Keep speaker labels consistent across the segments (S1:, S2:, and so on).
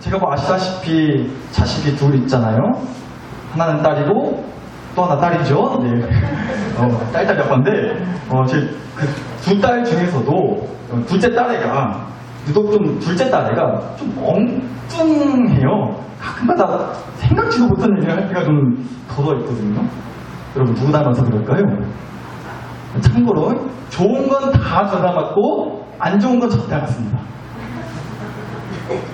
S1: 제가 뭐 아시다시피 자식이 둘 있잖아요. 하나는 딸이고 또 하나 딸이죠. 네. 딸 아빠인데 제 그 두 딸 중에서도 둘째 딸애가 유독 좀 둘째 딸애가 좀 엉뚱해요. 가끔가다 생각지도 못한 얘기를 할 때가 좀 더러 있거든요. 여러분 누구 닮아서 그럴까요? 참고로 좋은 건 다 저 닮았고 안 좋은 건 저 닮았습니다.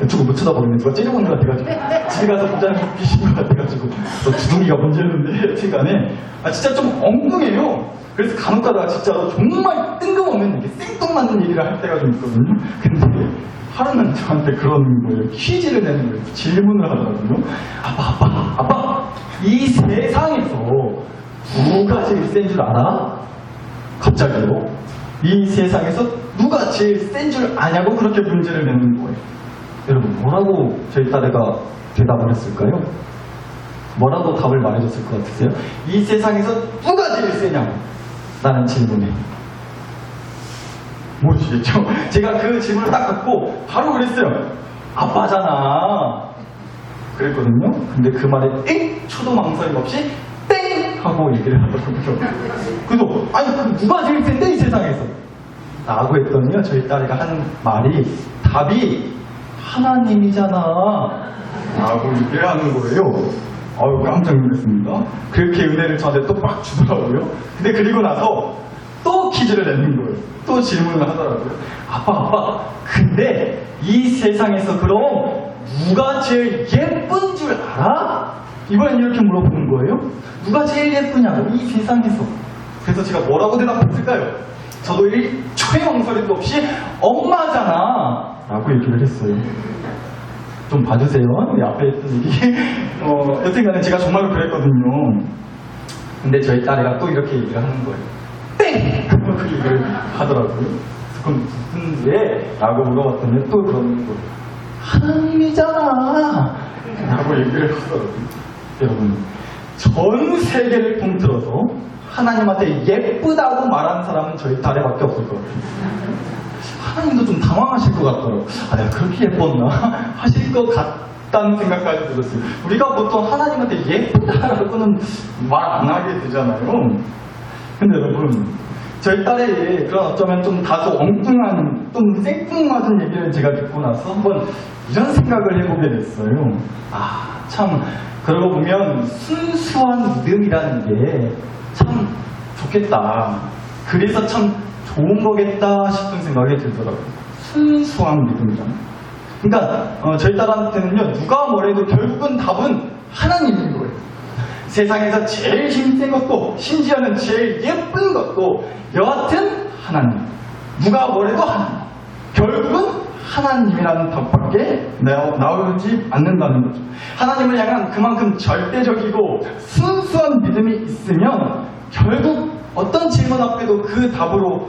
S1: 이쪽을 못 쳐다보겠네. 누가 째려보는 것 같아가지고 집에 가서 부자는 귀신 것 같아가지고 또 주둥이가 문제였는데 여튼간에 진짜 좀 엉뚱해요. 그래서 간혹가다가 진짜로 정말 뜬금없는 얘기, 생뚱맞는 얘기를 할 때가 좀 있거든요. 근데 하루는 저한테 그런 거예요. 퀴즈를 내는 거예요. 질문을 하더라고요. 아빠 이 세상에서 누가 제일 센 줄 알아? 갑자기요. 이 세상에서 누가 제일 센 줄 아냐고 그렇게 문제를 내는 거예요. 여러분 뭐라고 저희 딸애가 대답을 했을까요? 뭐라고 답을 말해줬을 것 같으세요? 이 세상에서 누가 제일 세냐고 라는 질문에 모르시겠죠? 제가 그 질문을 딱 갖고 바로 그랬어요. 아빠잖아 그랬거든요. 근데 그 말에 초도 망설임 없이 땡! 하고 얘기를 하더라고요. 그래서 그럼 누가 제일 센데 이 세상에서? 라고 했더니요 저희 딸애가 하는 말이 답이 하나님이잖아 라고 얘기를 하는 거예요. 깜짝 놀랐습니다. 그렇게 은혜를 저한테 또 막 주더라고요. 근데 그리고 나서 또 퀴즈를 내는 거예요. 또 질문을 하더라고요. 아빠 근데 이 세상에서 그럼 누가 제일 예쁜 줄 알아? 이번엔 이렇게 물어보는 거예요. 누가 제일 예쁘냐고 이 세상에서. 그래서 제가 뭐라고 대답했을까요? 저도 1초의 망설임도 없이 엄마잖아 라고 얘기를 했어요. 좀 봐주세요. 우리 앞에 있던 얘기. 여튼간에 제가 정말로 그랬거든요. 근데 저희 딸애가 또 이렇게 얘기를 하는 거예요. 땡! 그 얘기를 하더라고요. 그럼 누군데? 라고 물어봤더니 또 그러는 거예요. 하나님이잖아! 라고 얘기를 하더라고요. 여러분, 전 세계를 통틀어서 하나님한테 예쁘다고 말하는 사람은 저희 딸애밖에 없을 것 같아요. 하나님도 좀 당황하실 것 같더라고요. 내가 그렇게 예뻤나? 하실 것 같다는 생각까지 들었어요. 우리가 보통 하나님한테 예쁘다라고는 말 안 하게 되잖아요. 근데 여러분, 저희 딸의 그런 어쩌면 좀 다소 엉뚱한, 좀 생뚱맞은 얘기를 제가 듣고 나서 한번 이런 생각을 해보게 됐어요. 참, 그러고 보면 순수한 믿음이라는 게 참 좋겠다. 그래서 참 좋은 거겠다 싶은 생각이 들더라고요. 순수한 믿음이잖아요. 그러니까 저희 딸한테는요 누가 뭐래도 결국은 답은 하나님인 거예요. 세상에서 제일 힘센 것도 심지어는 제일 예쁜 것도 여하튼 하나님. 누가 뭐래도 하나님. 결국은 하나님이라는 답밖에 나오지 않는다는 거죠. 하나님을 향한 그만큼 절대적이고 순수한 믿음이 있으면 결국 어떤 질문 앞에도 그 답으로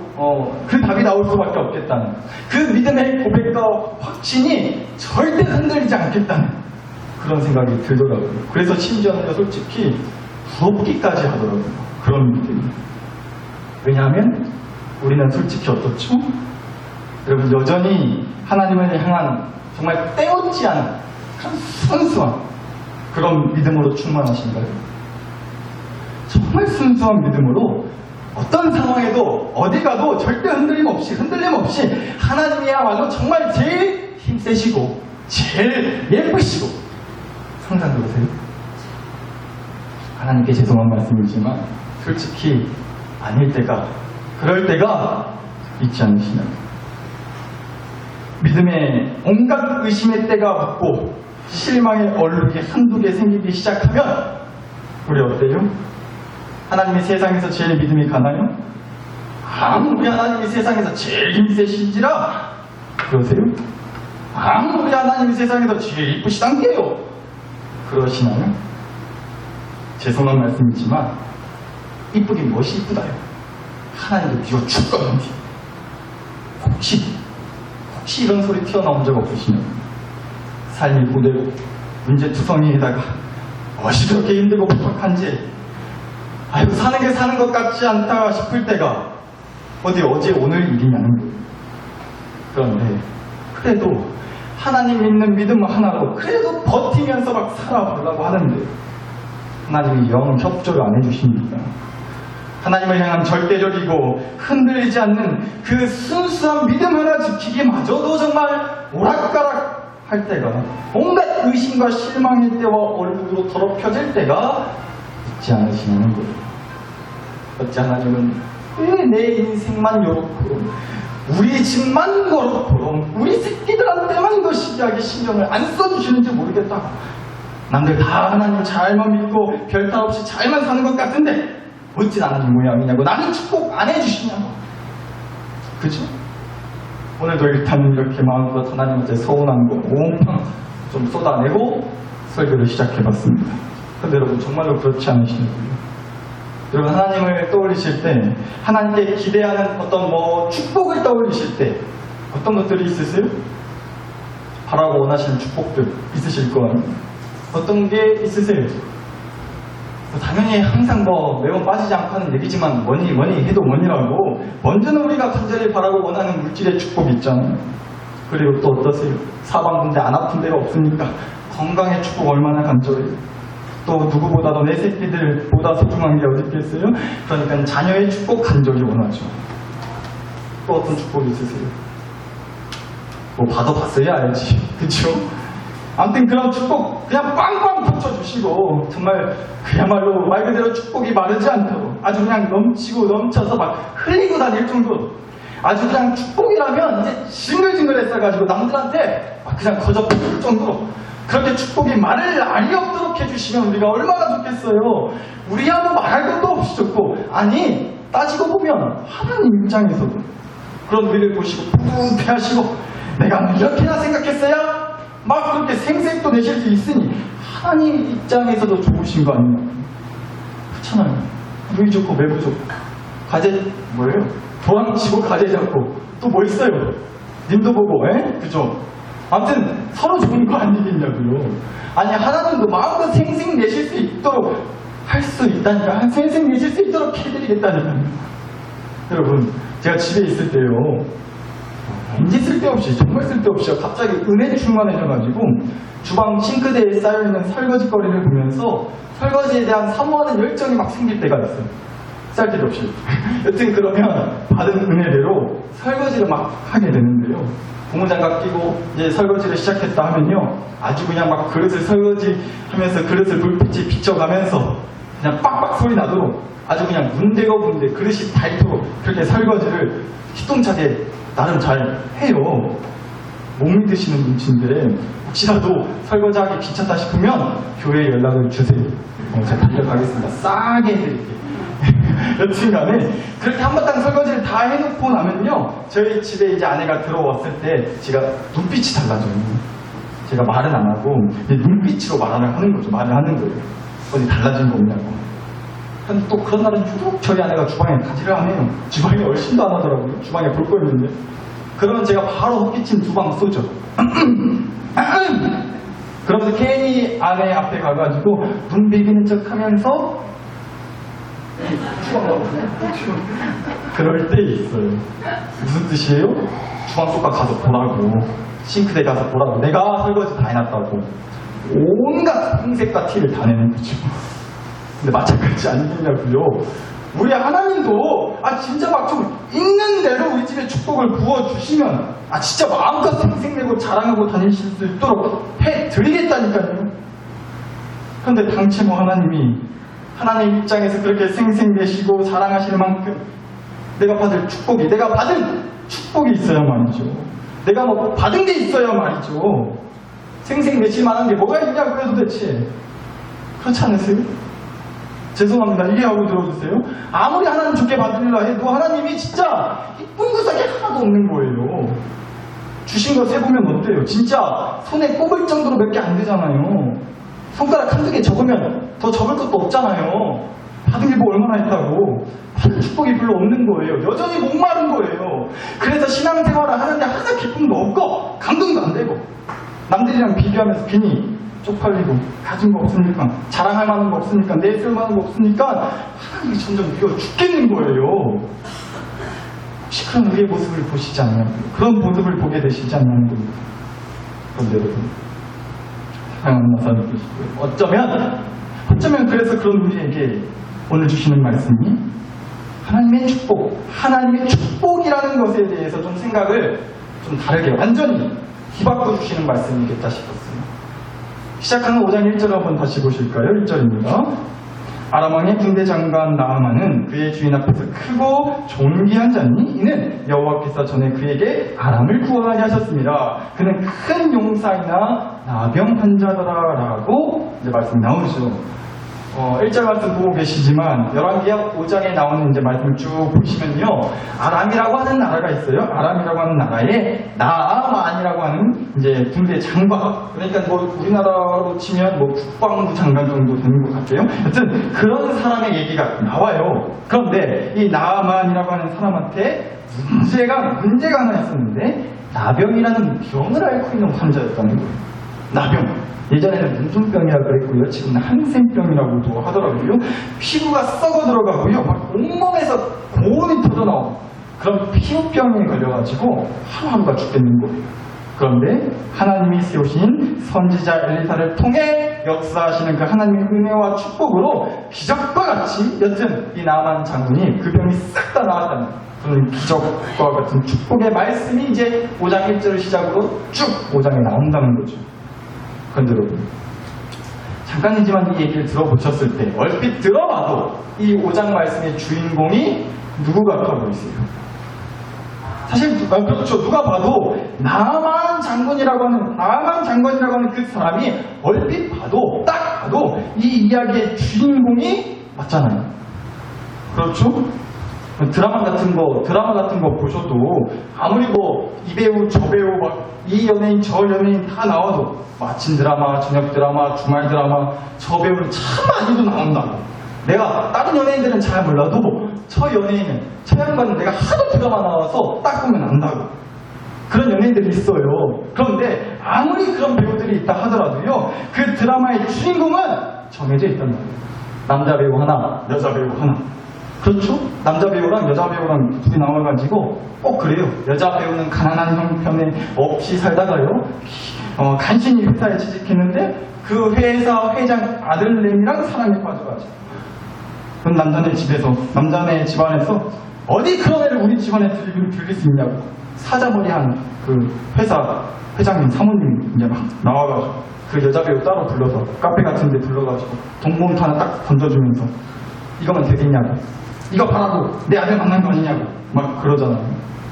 S1: 그 답이 나올 수밖에 없겠다는 그 믿음의 고백과 확신이 절대 흔들리지 않겠다는 그런 생각이 들더라고요. 그래서 심지어는 솔직히 부럽기까지 하더라고요. 그런 믿음이. 왜냐하면 우리는 솔직히 어떻죠? 여러분 여전히 하나님을 향한 정말 떼어지지 않은 그런 순수한 그런 믿음으로 충만하신가요? 정말 순수한 믿음으로 어떤 상황에도 어디 가도 절대 흔들림 없이 하나님이야말로 정말 제일 힘세시고 제일 예쁘시고 상상 그러세요? 하나님께 죄송한 말씀이지만 솔직히 아닐 때가 그럴 때가 있지 않으시나요? 믿음에 온갖 의심의 때가 붙고 실망의 얼룩이 한두 개 생기기 시작하면 우리 어때요? 하나님이 세상에서 제일 믿음이 가나요? 아무리 하나님이 세상에서 제일 힘세신지라 그러세요? 아무리 하나님이 세상에서 제일 이쁘시단게요 그러시나요? 죄송한 말씀이지만 이쁘긴 무엇이 이쁘다요? 하나님도 비워 죽겠는데 혹시 이런 소리 튀어나온 적 없으시면 삶이 무대고 문제투성이에다가 무엇이 그렇게 힘들고 퍽퍽한지 사는 게 사는 것 같지 않다 싶을 때가 어제 오늘 일이냐는 거예요. 그런데 그래도 하나님 믿는 믿음 하나로 그래도 버티면서 막 살아보려고 하는데 하나님이 영 협조를 안 해주십니다. 하나님을 향한 절대적이고 흔들리지 않는 그 순수한 믿음 하나 지키기마저도 정말 오락가락 할 때가, 온갖 의심과 실망의 때와 얼굴로 더럽혀질 때가 있지 않으시냐는 거예요. 어찌 하나님은 왜 내 인생만 요렇고 우리 집만 그렇고 우리 새끼들한테만 그 신기하게 신경을 안 써주시는지 모르겠다. 남들 다 하나님 잘만 믿고 별탈 없이 잘만 사는 것 같은데 어찌 하나님 모양이냐고, 나는 축복 안 해주시냐고. 그죠? 오늘도 일단 이렇게 마음껏 하나님한테 서운한 거 옹팡 좀 쏟아내고 설교를 시작해봤습니다. 근데 여러분 정말로 그렇지 않으시냐고요? 여러분 하나님을 떠올리실 때, 하나님께 기대하는 어떤 축복을 떠올리실 때 어떤 것들이 있으세요? 바라고 원하시는 축복들 있으실 거 아니에요? 어떤 게 있으세요? 당연히 항상 매번 빠지지 않고 하는 얘기지만 뭐니 해도 뭐니라고 먼저는 우리가 간절히 바라고 원하는 물질의 축복이 있잖아요. 그리고 또 어떠세요? 사방군데 안 아픈 데가 없으니까 건강의 축복 얼마나 간절해요. 또 누구보다도 내 새끼들보다 소중한 게 어디 있겠어요? 그러니까 자녀의 축복 간절히 원하죠. 또 어떤 축복이 있으세요? 받아봤어야 알지. 그쵸? 아무튼 그런 축복 그냥 빵빵 붙여주시고 정말 그야말로 말 그대로 축복이 마르지 않도록 아주 그냥 넘치고 넘쳐서 막 흘리고 다닐 정도로 아주 그냥 축복이라면 이제 징글징글했어가지고 남들한테 막 그냥 거저볼 정도로 그렇게 축복이 마를 날이 없도록 해주시면 우리가 얼마나 좋겠어요. 우리야 뭐 말할 것도 없이 좋고, 아니 따지고 보면 하나님 입장에서도 그런 우리를 보시고 뿌듯해하시고 내가 이렇게나 생각했어요? 막 그렇게 생색도 내실 수 있으니 하나님 입장에서도 좋으신 거 아니에요? 그렇잖아요. 누이 좋고 매부 좋고 가재 뭐예요? 도랑치고 가재 잡고 또 뭐 있어요? 님도 보고, 그죠? 아무튼 서로 좋은 거 아니겠냐고요. 아니 하나님도 마음껏 생색 내실 수 있도록 할 수 있다니까, 생색 내실 수 있도록 해드리겠다니까요. 여러분 제가 집에 있을 때요, 왠지 쓸데없이, 정말 쓸데없이 갑자기 은혜 충만해져가지고 주방 싱크대에 쌓여있는 설거지거리를 보면서 설거지에 대한 사모하는 열정이 막 생길 때가 있어요. 쓸데없이. 여튼 그러면 받은 은혜대로 설거지를 막 하게 되는데요, 고무장갑 끼고 이제 설거지를 시작했다 하면요, 아주 그냥 막 그릇을 설거지 하면서 그릇을 불빛이 비춰가면서 그냥 빡빡 소리 나도록 아주 그냥 문대고 문대 그릇이 닳도록 그렇게 설거지를 희통차게 나름 잘 해요. 못 믿으시는 눈치인데 혹시라도 설거지하기 귀찮다 싶으면 교회에 연락을 주세요. 제가 달려가겠습니다. 싸게 해드릴게요. 여튼간에 그렇게 한바탕 설거지를 다 해놓고 나면요, 저희 집에 이제 아내가 들어왔을 때 제가 눈빛이 달라져요. 제가 말은 안 하고 눈빛으로 말을 하는 거죠. 말을 하는 거예요. 어디 달라진 거 없냐고. 근데 또 그런 날은 유독 저희 아내가 주방에 가지를 안 해요. 주방에 얼씬도 안 하더라고요. 주방에 볼 거 있는데. 그러면 제가 바로 헛기침 두 방 쏘죠. 그러면서 괜히 아내 앞에 가가지고 눈 비비는 척 하면서 그럴 때 있어요. 무슨 뜻이에요? 주방 속가 가서 보라고, 싱크대 가서 보라고, 내가 설거지 다 해놨다고 온갖 생색과 티를 다 내는 거죠. 근데 마찬가지 아니겠냐고요. 우리 하나님도 진짜 막 좀 있는 대로 우리 집에 축복을 부어주시면 진짜 마음껏 생색내고 자랑하고 다니실 수 있도록 해드리겠다니까요. 그런데 당최 하나님이 하나님 입장에서 그렇게 생색내시고 자랑하실 만큼 내가 받을 축복이, 내가 받은 축복이 있어야 말이죠. 내가 받은 게 있어야 말이죠. 생색내실 만한 게 뭐가 있냐고요 도대체. 그렇지 않으세요? 죄송합니다. 이해하고 들어주세요. 아무리 하나님 좋게 받으려 해도 하나님이 진짜 이쁜 구석이 하나도 없는 거예요. 주신 거 세보면 어때요? 진짜 손에 꼽을 정도로 몇 개 안 되잖아요. 손가락 한두 개 적으면 더 적을 것도 없잖아요. 받은 게 뭐 얼마나 있다고. 받은 축복이 별로 없는 거예요. 여전히 목마른 거예요. 그래서 신앙생활을 하는데 하나 기쁨도 없고 감동도 안 되고 남들이랑 비교하면서 괜히 쪽팔리고 가진 거 없으니까, 자랑할 만한 거 없으니까, 내쓸 만한 거 없으니까 하나님이 점점 미워 죽겠는 거예요. 혹시 그런 우리의 모습을 보시지 않냐고요. 그런 모습을 보게 되시지 않냐는 겁니다. 그런데 여러분, 사랑하는 나사님 계시고요. 어쩌면 그래서 그런 우리에게 오늘 주시는 말씀이 하나님의 축복이라는 것에 대해서 좀 생각을 좀 다르게 완전히 뒤바꿔 주시는 말씀이겠다 싶었어요. 시작하는 5장 1절 한번 다시 보실까요? 1절입니다. 아람 왕의 군대 장관 나아만은 그의 주인 앞에서 크고 존귀한 자니 이는 여호와께서 전에 그에게 아람을 구원하게 하셨습니다. 그는 큰 용사이나 나병 환자더라라고 이제 말씀이 나오죠. 1절 말씀 보고 계시지만 열왕기하 5장에 나오는 이제 말씀을 쭉 보시면요, 아람이라고 하는 나라가 있어요. 아람이라고 하는 나라에 나아만이라고 하는 이제 군대 장관, 그러니까 뭐 우리나라로 치면 뭐 국방부 장관 정도 되는 것 같아요. 여튼 그런 사람의 얘기가 나와요. 그런데 이 나아만이라고 하는 사람한테 문제가 하나 있었는데 나병이라는 병을 앓고 있는 환자였다는 거예요. 나병. 예전에는 문둥병이라고 그랬고요. 지금은 항생병이라고도 하더라고요. 피부가 썩어 들어가고요. 막 온몸에서 고온이 터져나오고 그런 피부병에 걸려가지고 하루하루가 죽겠는 거예요. 그런데 하나님이 세우신 선지자 엘리사를 통해 역사하시는 그 하나님의 은혜와 축복으로 기적과 같이 여튼 이 나아만 장군이 그 병이 싹 다 나았다는 그런 기적과 같은 축복의 말씀이 이제 5장 1절을 시작으로 쭉 5장에 나온다는 거죠. 그런데 여러분, 잠깐이지만 이 얘기를 들어보셨을 때 얼핏 들어봐도 이 5장 말씀의 주인공이 누구 같아 보이세요? 사실 그렇죠. 누가 봐도 나아만 장군이라고 하는 그 사람이 얼핏 봐도 딱 봐도 이 이야기의 주인공이 맞잖아요. 그렇죠? 드라마 같은 거 보셔도 아무리 뭐 이 배우 저 배우 막 이 연예인 저 연예인 다 나와도 아침 드라마, 저녁 드라마, 주말 드라마 저 배우는 참 많이도 나온다. 내가 다른 연예인들은 잘 몰라도 저 양반은 내가 하도 드라마 나와서 딱 보면 안다고. 그런 연예인들이 있어요. 그런데 아무리 그런 배우들이 있다 하더라도요, 그 드라마의 주인공은 정해져 있단 말이에요. 남자 배우 하나, 여자 배우 하나. 그렇죠? 남자 배우랑 여자 배우랑 둘이 나와가지고 꼭 그래요. 여자 배우는 가난한 형편에 없이 살다가요, 간신히 회사에 취직했는데 그 회사 회장 아들내미랑 사랑에 빠져가지고 그럼 남자네 집안에서 어디 그런 애를 우리 집안에 들일 수 있냐고 사자머리한 그 회사 회장님 사모님 이제 막 나와가지고 그 여자 배우 따로 불러서 카페 같은 데 불러가지고 돈봉투 하나 딱 던져주면서 이거면 되겠냐고, 이거 바라고 내 아들 만난 거 아니냐고 막 그러잖아요.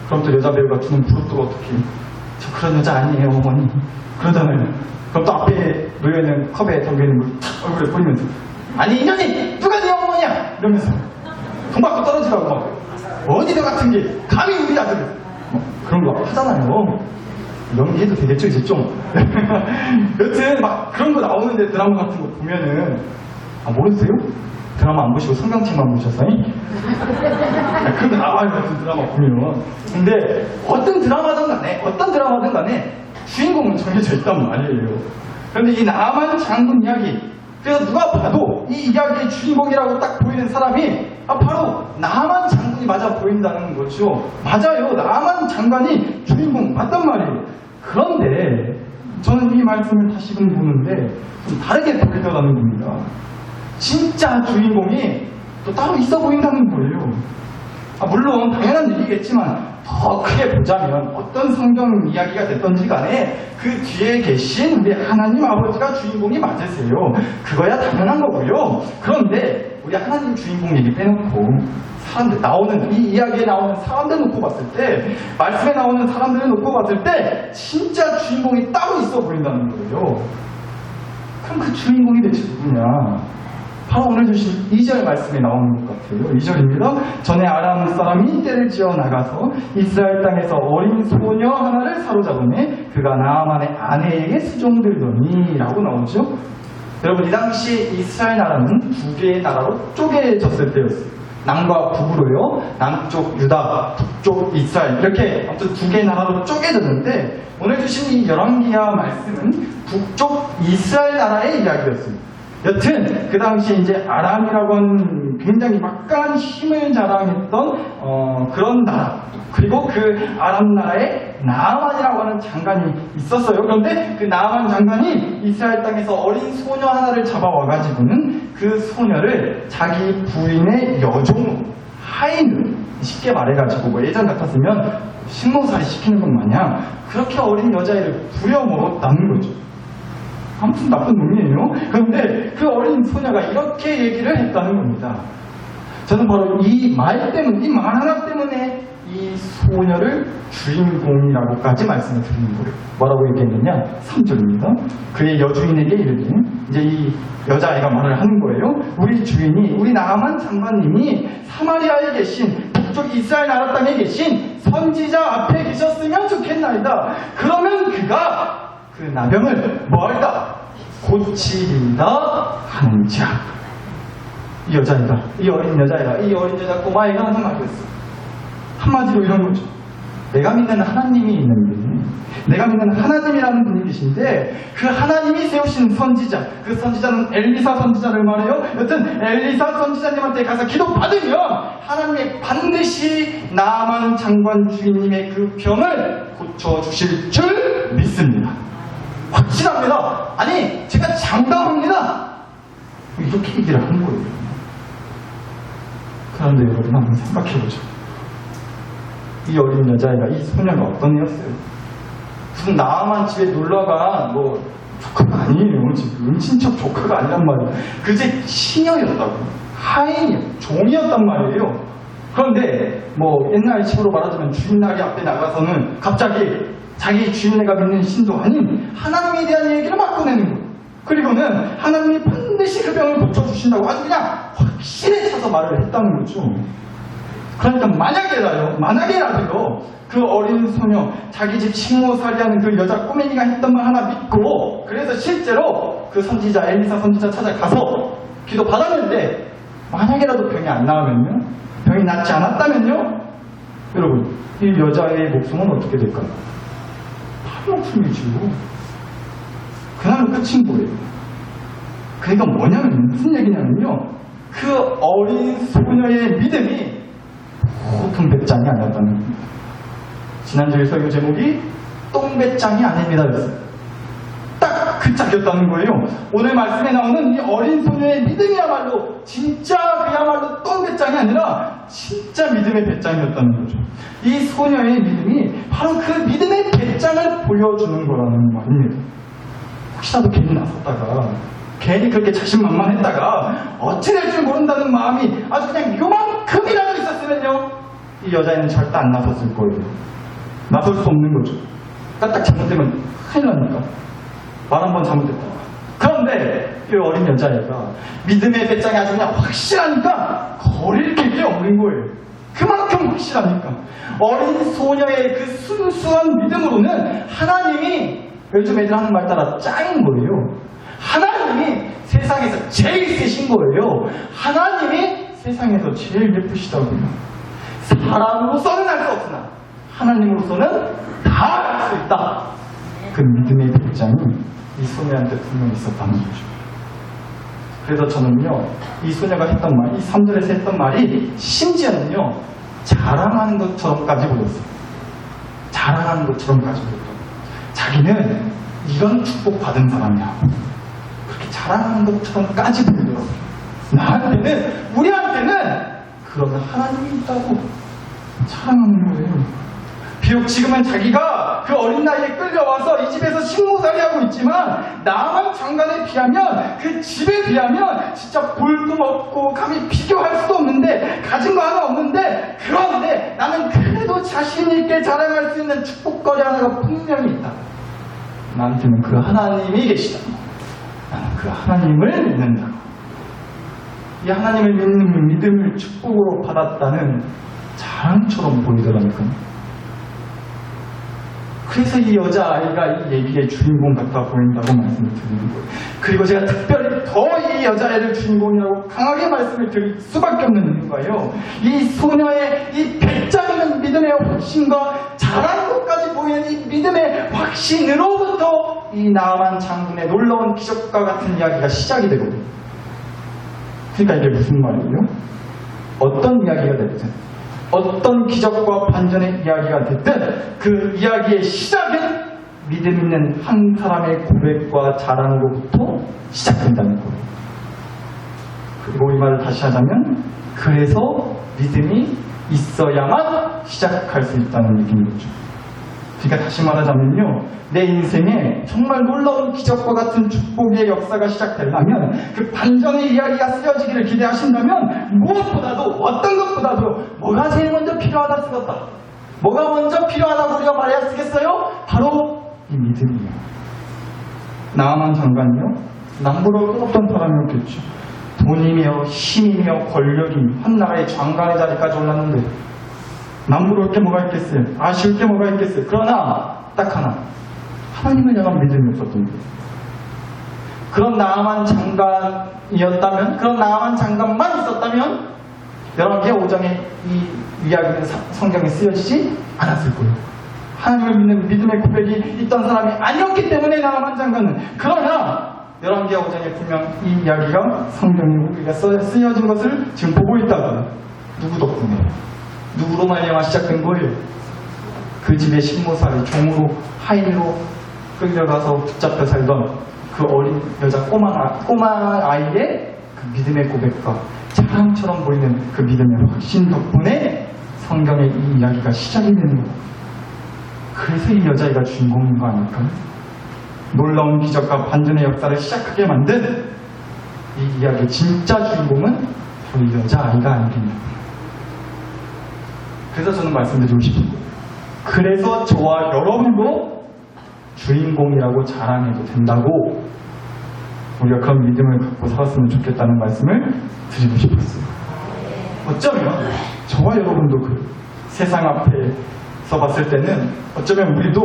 S1: 그럼 또 여자 배우가 주는 부릅도 어떻게, 저 그런 여자 아니에요 어머니 그러잖아요. 그럼 또 앞에 놓여있는 컵에 담겨있는 물 탁 얼굴에 뿌리면서 아니 이년이 누가 네 어머니야 이러면서 돈 받고 떨어지라고 막 어디도 같은 게 감히 우리 아들을 그런 거 하잖아요. 연기해도 되겠죠 이제 좀. 여튼 막 그런 거 나오는데 드라마 같은 거 보면은 모르세요? 드라마 안 보시고 성경책만 보셨어요? 그런 거 나와요 같은 드라마 보면. 근데 어떤 드라마든 간에 주인공은 정해져 있단 말이에요. 그런데 이 나아만 장군 이야기, 그래서 누가 봐도 이 이야기의 주인공이라고 딱 보이는 사람이 바로 나아만 장군이 맞아 보인다는 거죠. 맞아요. 나아만 장관이 주인공 맞단 말이에요. 그런데 저는 이 말씀을 다시금 보는데 좀 다르게 보이더라는 겁니다. 진짜 주인공이 또 따로 있어 보인다는 거예요. 물론 당연한 얘기겠지만 더 크게 보자면 어떤 성경 이야기가 됐던지 간에 그 뒤에 계신 우리 하나님 아버지가 주인공이 맞으세요. 그거야 당연한 거고요. 그런데 우리 하나님 주인공 얘기 빼놓고 사람들 나오는 이 이야기에 나오는 사람들 놓고 봤을 때, 말씀에 나오는 사람들을 놓고 봤을 때 진짜 주인공이 따로 있어 보인다는 거예요. 그럼 그 주인공이 대체 누구냐? 바로 오늘 주신 2절 말씀에 나오는 것 같아요. 2절입니다. 전에 아람 사람이 떼를 지어 나가서 이스라엘 땅에서 어린 소녀 하나를 사로잡으매 그가 나아만의 아내에게 수종들더니 라고 나오죠. 여러분, 이 당시 이스라엘 나라는 두 개의 나라로 쪼개졌을 때였어요. 남과 북으로요. 남쪽 유다, 북쪽 이스라엘, 이렇게 아무튼 두 개의 나라로 쪼개졌는데 오늘 주신 이 열왕기하 말씀은 북쪽 이스라엘 나라의 이야기였습니다. 여튼 그 당시에 이제 아람이라고 하는 굉장히 막강한 힘을 자랑했던 그런 나라, 그리고 그 아람 나라의 나아만이라고 하는 장관이 있었어요. 그런데 그 나아만 장관이 이스라엘 땅에서 어린 소녀 하나를 잡아와가지고는 그 소녀를 자기 부인의 여종으로, 하인으로, 쉽게 말해가지고 뭐 예전 같았으면 식모살이 시키는 것 마냥 그렇게 어린 여자애를 부려먹었다는 거죠. 아무튼 나쁜 놈이에요. 그런데 그 어린 소녀가 이렇게 얘기를 했다는 겁니다. 저는 바로 이 말 때문에, 이 말 하나 때문에 이 소녀를 주인공이라고까지 말씀을 드리는 거예요. 뭐라고 얘기했느냐? 3절입니다. 그의 여주인에게 이르되, 이제 이 여자아이가 말을 하는 거예요. 우리 주인이, 우리 나아만 장관님이 사마리아에 계신, 북쪽 이스라엘 나라 땅에 계신 선지자 앞에 계셨으면 좋겠나이다. 그러면 그가 그 나병을 뭐 할까? 고치리다 하는 자. 이 여자애가, 이 어린 여자애가, 이 어린 여자 꼬마애가 하는 말이었어. 한마디로 이런 거죠. 내가 믿는 하나님이 있는데, 내가 믿는 하나님이라는 분이 계신데, 그 하나님이 세우신 선지자, 그 선지자는 엘리사 선지자를 말해요. 여튼 엘리사 선지자님한테 가서 기도 받으면 하나님이 반드시 나아만 장관 주인님의 그 병을 고쳐주실 줄 믿습니다. 확실합니다. 아니, 제가 장담합니다. 이렇게 얘기를 한 거예요. 그런데 여러분 한번 생각해보죠. 이 어린 여자애가, 이 소녀가 어떤 애였어요? 무슨 나아만 집에 놀러간 뭐 조카가 아니에요. 지금 친척 조카가 아니란 말이에요. 그제 시녀였다고, 하인이요, 종이었단 말이에요. 그런데 뭐 옛날 식으로 말하자면 주인날이 앞에 나가서는 갑자기 자기 주인네가 믿는 신도 아닌 하나님에 대한 얘기를 막 꺼내는 거예요. 그리고는 하나님이 반드시 그 병을 고쳐주신다고 아주 그냥 확실히 차서 말을 했다는 거죠. 그러니까 만약에라도요, 그 어린 소녀, 자기 집 식모살이하는 그 여자 꼬맹이가 했던 말 하나 믿고, 그래서 실제로 그 선지자, 엘리사 선지자 찾아가서 기도 받았는데, 만약에라도 병이 안 나으면요? 병이 낫지 않았다면요? 여러분, 이 여자의 목숨은 어떻게 될까요? 목숨이죠. 그날로 끝인 거예요. 그러니까 뭐냐면, 무슨 얘기냐면요, 그 어린 소녀의 믿음이 보통 배짱이 아니었다는 겁니다. 지난주에 설교 제목이 똥배짱이 아닙니다 였어요. 딱 그 짝이었다는 거예요. 오늘 말씀에 나오는 이 어린 소녀의 믿음이야말로 진짜 그야말로 똥배짱이 아니라 진짜 믿음의 배짱이었다는 거죠. 이 소녀의 믿음이 바로 그 믿음의 배짱을 보여주는 거라는 말입니다. 혹시라도 괜히 나섰다가, 괜히 그렇게 자신만만했다가 어찌 될 줄 모른다는 마음이 아주 그냥 요만큼이라도 있었으면요, 이 여자애는 절대 안 나섰을 거예요. 나설 수 없는 거죠. 까딱 잘못되면 큰일 나니까. 말 한 번 잘못했다. 그런데 이 어린 여자애가 믿음의 배짱이 아주 그냥 확실하니까 거리를 낄 게 없는 거예요. 그만큼 확실하니까. 어린 소녀의 그 순수한 믿음으로는 하나님이, 요즘 애들 하는 말 따라 짱인 거예요. 하나님이 세상에서 제일 세신 거예요. 하나님이 세상에서 제일 예쁘시다고요. 사람으로서는 할 수 없으나 하나님으로서는 다 할 수 있다. 그 믿음의 배짱이 이 소녀한테 분명히 있었다는 거죠. 그래서 저는요, 이 소녀가 했던 말, 이 3절에서 했던 말이 심지어는요, 자랑하는 것처럼까지 보였어요. 자랑하는 것처럼까지 보였어요. 자기는 이런 축복 받은 사람이야. 그렇게 자랑하는 것처럼까지 보여요. 나한테는, 우리한테는 그러면 하나님이 있다고 자랑하는 거예요. 비록 지금은 자기가 그 어린 나이에 끌려와서 이 집에서 식모살이 하고 있지만, 나아만 장관에 비하면, 그 집에 비하면 진짜 볼도 없고 감히 비교할 수도 없는데, 가진 거 하나 없는데, 그런데 나는 그래도 자신 있게 자랑할 수 있는 축복거리 하나가 분명히 있다. 나한테는 그 하나님이 계시다. 나는 그 하나님을 믿는다. 이 하나님을 믿는 믿음을 축복으로 받았다는 자랑처럼 보이더라니까요. 그래서 이 여자아이가 이 얘기의 주인공 같아 보인다고 말씀을 드리는 거예요. 그리고 제가 특별히 더 이 여자애를 주인공이라고 강하게 말씀을 드릴 수밖에 없는 이유가요, 이 소녀의 이 배짱 있는 믿음의 확신과 잘하는 것까지 보이는 이 믿음의 확신으로부터 이 나아만 장군의 놀라운 기적과 같은 이야기가 시작이 되거든요. 그러니까 이게 무슨 말이에요? 어떤 이야기가 됐든 어떤 기적과 반전의 이야기가 됐든 그 이야기의 시작은 믿음 있는 한 사람의 고백과 자랑으로부터 시작된다는 거예요. 그리고 이 말을 다시 하자면 그래서 믿음이 있어야만 시작할 수 있다는 얘기인 거죠. 그러니까 다시 말하자면요, 내 인생에 정말 놀라운 기적과 같은 축복의 역사가 시작되려면 그 반전의 이야기가 쓰여지기를 기대하신다면 무엇보다도 어떤 것보다도 뭐가 제일 먼저 필요하다 쓰겠다. 뭐가 먼저 필요하다고 우리가 말해야 쓰겠어요? 바로 이 믿음이에요. 나아만 장관이요, 남부러울 것 없던 사람이었겠죠. 돈이며 힘이며 권력이 한 나라의 장관의 자리까지 올랐는데 남부러울 게 뭐가 있겠어요? 아쉬울 게 뭐가 있겠어요? 그러나 딱 하나, 하나님을 향한 믿음이 없었던 거예요. 그런 나아만 장관이었다면, 그런 나아만 장관만 있었다면 열왕기하 5장의 이 이야기는 성경에 쓰여지지 않았을 거예요. 하나님을 믿는 믿음의 고백이 있던 사람이 아니었기 때문에 나아만 장관은. 그러나 열왕기하 5장에 분명 이 이야기가 성경에 우리가 쓰여진 것을 지금 보고 있다고요. 누구 덕분에? 누구로 말미암아 시작된 거예요? 그 집의 신모살이 종으로 하인으로 끌려가서 붙잡혀 살던 그 어린 여자 꼬마 아이의 그 믿음의 고백과 자랑처럼 보이는 그 믿음의 확신 덕분에 성경의 이 이야기가 시작이 되는 거예요. 그래서 이 여자애가 주인공인 거 아닐까요? 놀라운 기적과 반전의 역사를 시작하게 만든 이 이야기의 진짜 주인공은 바로 이 여자아이가 아니겠냐. 그래서 저는 말씀드리고 싶은 거예요. 그래서 저와 여러분도 주인공이라고 자랑해도 된다고, 우리가 그런 믿음을 갖고 살았으면 좋겠다는 말씀을 드리고 싶었어요. 어쩌면 저와 여러분도 그 세상 앞에서 봤을 때는 어쩌면 우리도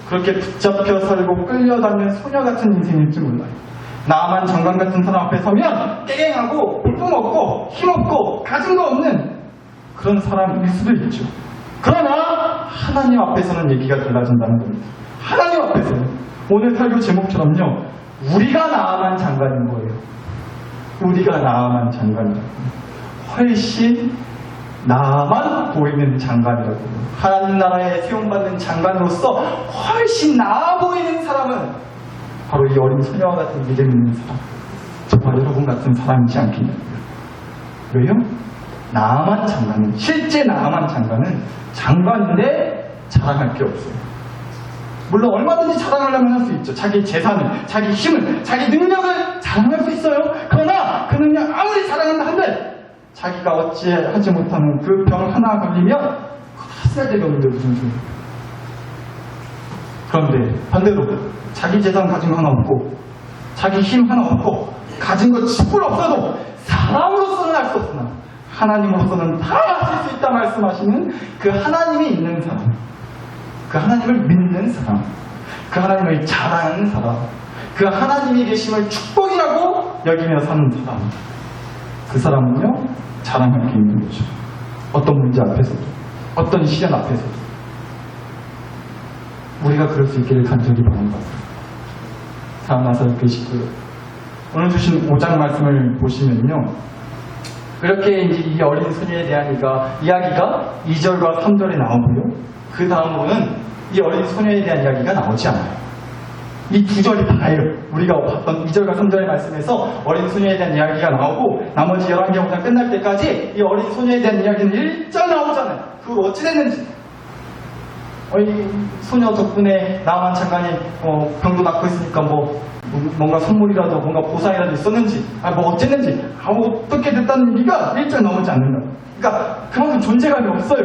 S1: 그렇게 붙잡혀 살고 끌려다니는 소녀 같은 인생일지 몰라요. 나아만 장관 같은 사람 앞에 서면 깨갱하고 볼품없고 힘없고 가진 거 없는 그런 사람일 수도 있죠. 그러나 하나님 앞에서는 얘기가 달라진다는 겁니다. 하나님 앞에서는 오늘 설교 제목처럼요, 우리가 나아만 장관인 거예요. 우리가 나아만 장관이라고. 훨씬 나아만 보이는 장관이라고. 하나님 나라에 세움받는 장관으로서 훨씬 나아 보이는 사람은 바로 이 어린 소녀와 같은 믿음 있는 사람, 저와 여러분 같은 사람이지 않겠냐고요. 왜요? 나아만 장관은, 실제 나아만 장관은 장관인데 자랑할 게 없어요. 물론 얼마든지 자랑하려면 할 수 있죠. 자기 재산을, 자기 힘을, 자기 능력을 자랑할 수 있어요. 그러나 그 능력 아무리 자랑한다 한들 자기가 어찌하지 못하는 그 병 하나 걸리면 그거 다 쓸데가 없는데 무슨 소리예요. 그런데 반대로 자기 재산 가진 거 하나 없고 자기 힘 하나 없고 가진 거 집을 없어도 사람으로서는 할 수 없으나 하나님으로서는 다 하실 수 있다 말씀하시는 그 하나님이 있는 사람, 그 하나님을 믿는 사람, 그 하나님을 자랑하는 사람, 그 하나님이 계심을 축복이라고 여기며 사는 사람, 그 사람은요 자랑할 게 있는 거죠. 어떤 문제 앞에서도, 어떤 시련 앞에서도 우리가 그럴 수 있기를 간절히 바랍니다. 다음 나서 계시고요. 오늘 주신 5장 말씀을 보시면요, 이렇게 이제 이 어린 소녀에 대한 이야기가 2절과 3절에 나오고요. 그 다음으로는 이 어린 소녀에 대한 이야기가 나오지 않아요. 이 두 절이 다예요. 우리가 봤던 2절과 3절의 말씀에서 어린 소녀에 대한 이야기가 나오고 나머지 11개 5장 끝날 때까지 이 어린 소녀에 대한 이야기는 일절 나오잖아요. 그걸 어찌 됐는지. 이 소녀 덕분에 나아만 장관이 병도 낫고 있으니까 뭔가 선물이라도 뭔가 보상이라도 있었는지 뭐 어쨌는지 어떻게 됐다는 얘기가 1절 나오지 않는다. 그러니까 그만큼 존재감이 없어요.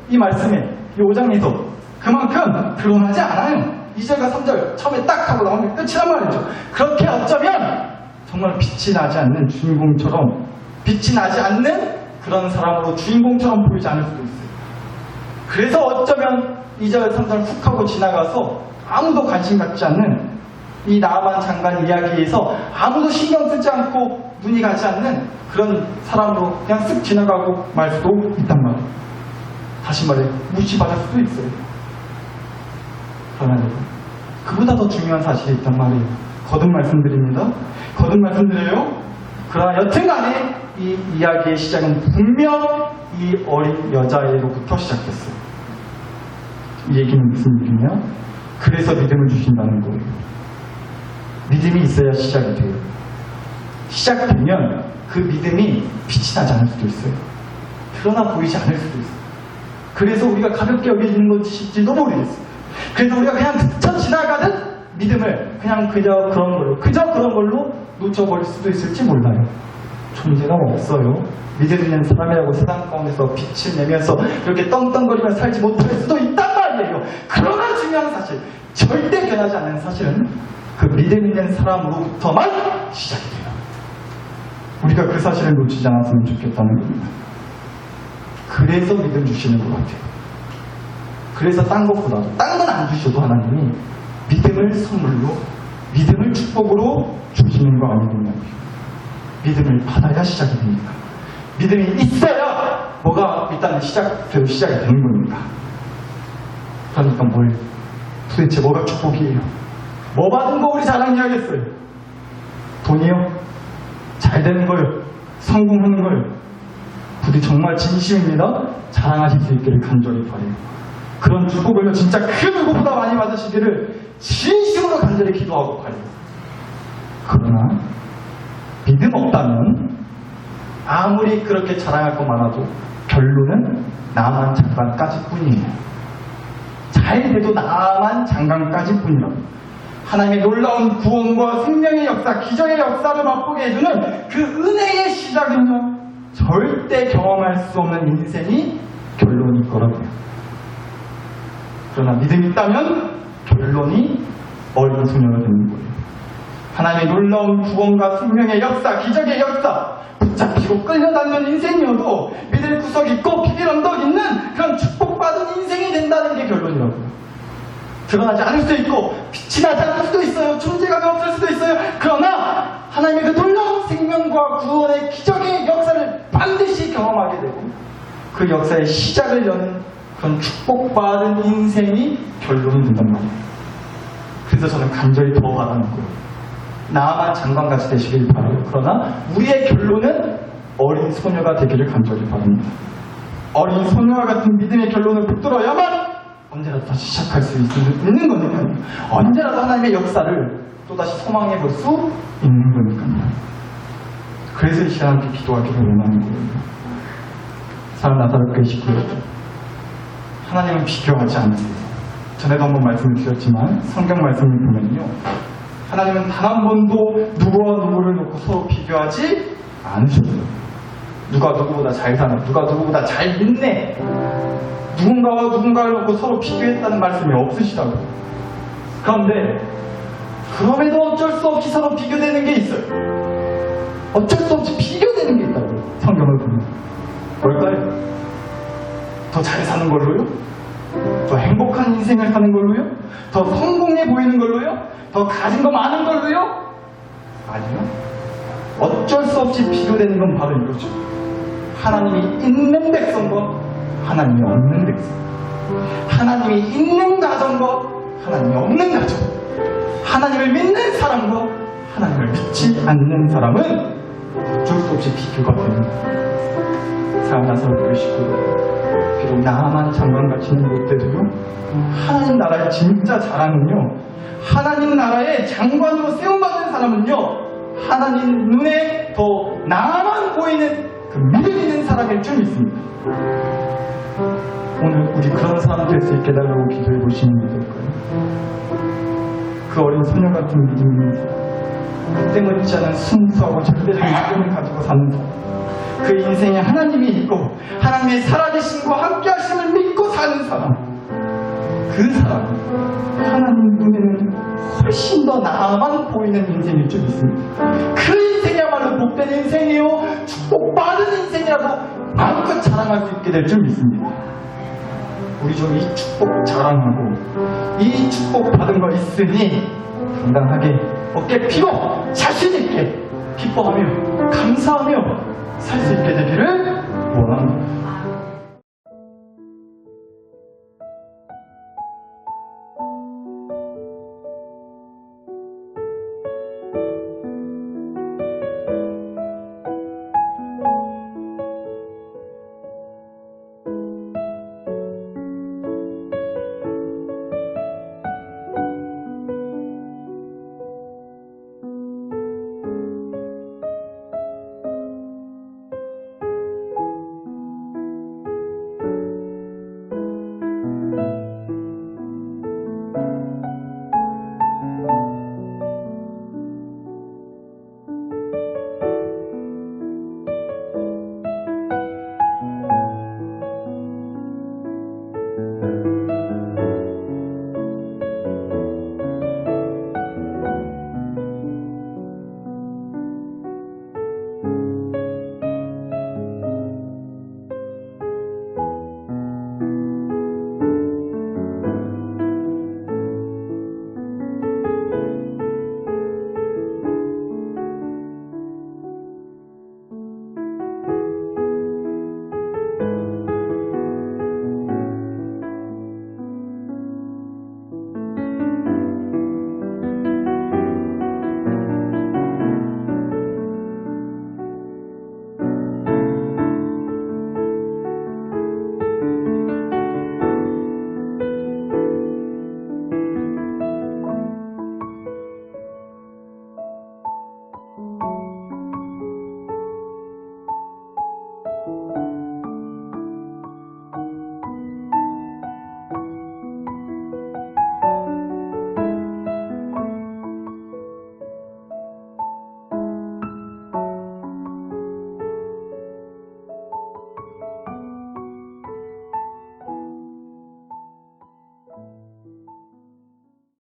S1: 이 말씀에, 이 5장에서 그만큼 드러나지 않아요. 2절과 3절 처음에 딱 하고 나오면 끝이란 말이죠. 그렇게 어쩌면 정말 빛이 나지 않는 주인공처럼, 빛이 나지 않는 그런 사람으로 주인공처럼 보이지 않을 수도 있어요. 그래서 어쩌면 2절 3절 훅 하고 지나가서 아무도 관심 갖지 않는 이 나아만 장관 이야기에서 아무도 신경 쓰지 않고 눈이 가지 않는 그런 사람으로 그냥 쓱 지나가고 말 수도 있단 말이에요. 다시 말해 무시받을 수도 있어요. 그러나 그보다 더 중요한 사실이 있단 말이에요. 거듭 말씀드립니다. 거듭 말씀드려요. 그러나 여튼간에 이 이야기의 시작은 분명 이 어린 여자애로부터 시작됐어요. 이 얘기는 무슨 얘기냐? 그래서 믿음을 주신다는 거예요. 믿음이 있어야 시작이 돼요. 시작되면 그 믿음이 빛이 나지 않을 수도 있어요. 드러나 보이지 않을 수도 있어요. 그래서 우리가 가볍게 여기는 것일지도 모르겠어요. 그래서 우리가 그냥 스쳐 지나가는 믿음을 그냥 그저 그런 걸로 놓쳐버릴 수도 있을지 몰라요. 존재가 없어요. 믿음 있는 사람이라고 세상 가운데서 빛을 내면서 그렇게 떵떵거리며 살지 못할 수도 있단 말이에요. 그러나 중요한 사실, 절대 변하지 않는 사실은 그 믿음 있는 사람으로부터만 시작이 돼요. 우리가 그 사실을 놓치지 않았으면 좋겠다는 겁니다. 그래서 믿음 주시는 것 같아요. 그래서 딴 것보다도, 딴 건 안 주셔도 하나님이 믿음을 선물로, 믿음을 축복으로 주시는 거 아니군요. 믿음을 받아야 시작이 됩니다. 믿음이 있어야 뭐가 일단은 시작이 되는 겁니다. 그러니까 도대체 뭐가 축복이에요? 뭐 받은 거 우리 자랑해야겠어요? 돈이요? 잘 되는 거요? 성공하는 거요? 부디 정말 진심입니다. 자랑하실 수 있기를 간절히 바라요. 그런 축복을요, 진짜 그 누구보다 많이 받으시기를 진심으로 간절히 기도하고 바라요. 그러나 믿음 없다면 아무리 그렇게 자랑할 것 많아도 결론은 나만 장관까지 뿐이에요. 잘 돼도 나만 장관까지 뿐이라고. 하나님의 놀라운 구원과 생명의 역사, 기적의 역사를 맛보게 해주는 그 은혜의 시작은요, 절대 경험할 수 없는 인생이 결론일 거라고요. 그러나 믿음이 있다면 결론이 어린 소녀가 되는 거예요. 하나님의 놀라운 구원과 생명의 역사, 기적의 역사, 붙잡히고 끌려다니는 인생이어도 믿을 구석 있고 비빌 언덕 있는 그런 축복받은 인생이 된다는 게 결론이라고요. 드러나지 않을 수도 있고 빛이 나지 않을 수도 있어요. 존재감이 없을 수도 있어요. 그러나 하나님의 그 놀라운 생명과 구원의 기적의 역사를 반드시 경험하게 되고 그 역사의 시작을 여는 그런 축복받은 인생이 결론이 된단 말이에요. 그래서 저는 간절히 더 바라는 거예요. 나만 장관같이 되시길 바라요. 그러나 우리의 결론은 어린 소녀가 되기를 간절히 바랍니다. 어린 소녀와 같은 믿음의 결론을 붙들어야만 언제라도 다시 시작할 수 있는 거니까요. 언제라도 하나님의 역사를 또다시 소망해 볼 수 있는 거니까요. 그래서 이 시간 함께 기도하기를 원하는 거예요. 사랑 나사렛 29절. 하나님은 비교하지 않으세요. 전에도 한번 말씀을 드렸지만 성경 말씀을 보면요, 하나님은 단 한 번도 누구와 누구를 놓고 서로 비교하지 않으셨어요. 누가 누구보다 잘 사나, 누가 누구보다 잘 믿네, 누군가와 누군가를 놓고 서로 비교했다는 말씀이 없으시다고. 그런데 그럼에도 어쩔 수 없이 서로 비교되는 게 있어요. 어쩔 수 없이 비교되는 게 있다고요. 성경을 보면 뭘까요? 더 잘 사는 걸로요? 더 행복한 인생을 사는 걸로요? 더 성공해 보이는 걸로요? 더 가진 거 많은 걸로요? 아니요. 어쩔 수 없이 비교되는 건 바로 이거죠. 하나님이 있는 백성과 하나님이 없는 백성, 하나님이 있는 가정과 하나님이 없는 가정, 하나님을 믿는 사람과 하나님을 믿지 않는 사람은 어쩔 수 없이 비교가 됩니다. 사랑 나사렛 보시고, 비록 나만 장관같이 있는 못돼도요, 하나님 나라의 진짜 자랑은요, 하나님 나라의 장관으로 세움받는 사람은요, 하나님 눈에 더 나만 보이는 그 믿음 있는 사람일 줄 믿습니다. 오늘 우리 그런 사람 될 수 있게 달라고 기도해 보시면 될까요? 그 어린 소녀 같은 믿음 있는 사람, 때묻지 않은 순수하고 절대적인 믿음을 가지고 사는 사람, 그 인생에 하나님이 있고 하나님의 살아계심과 함께 하심을 믿고 사는 사람, 그 사람은 하나님 눈에는 훨씬 더 나만 보이는 인생일 줄 믿습니다. 그 인생이야말로 복된 인생이요, 축복받은 인생이라고 마음껏 자랑할 수 있게 될 줄 믿습니다. 우리 좀 이 축복 자랑하고 이 축복 받은 거 있으니 당당하게 어깨 피고 자신있게 기뻐하며 감사하며 살 수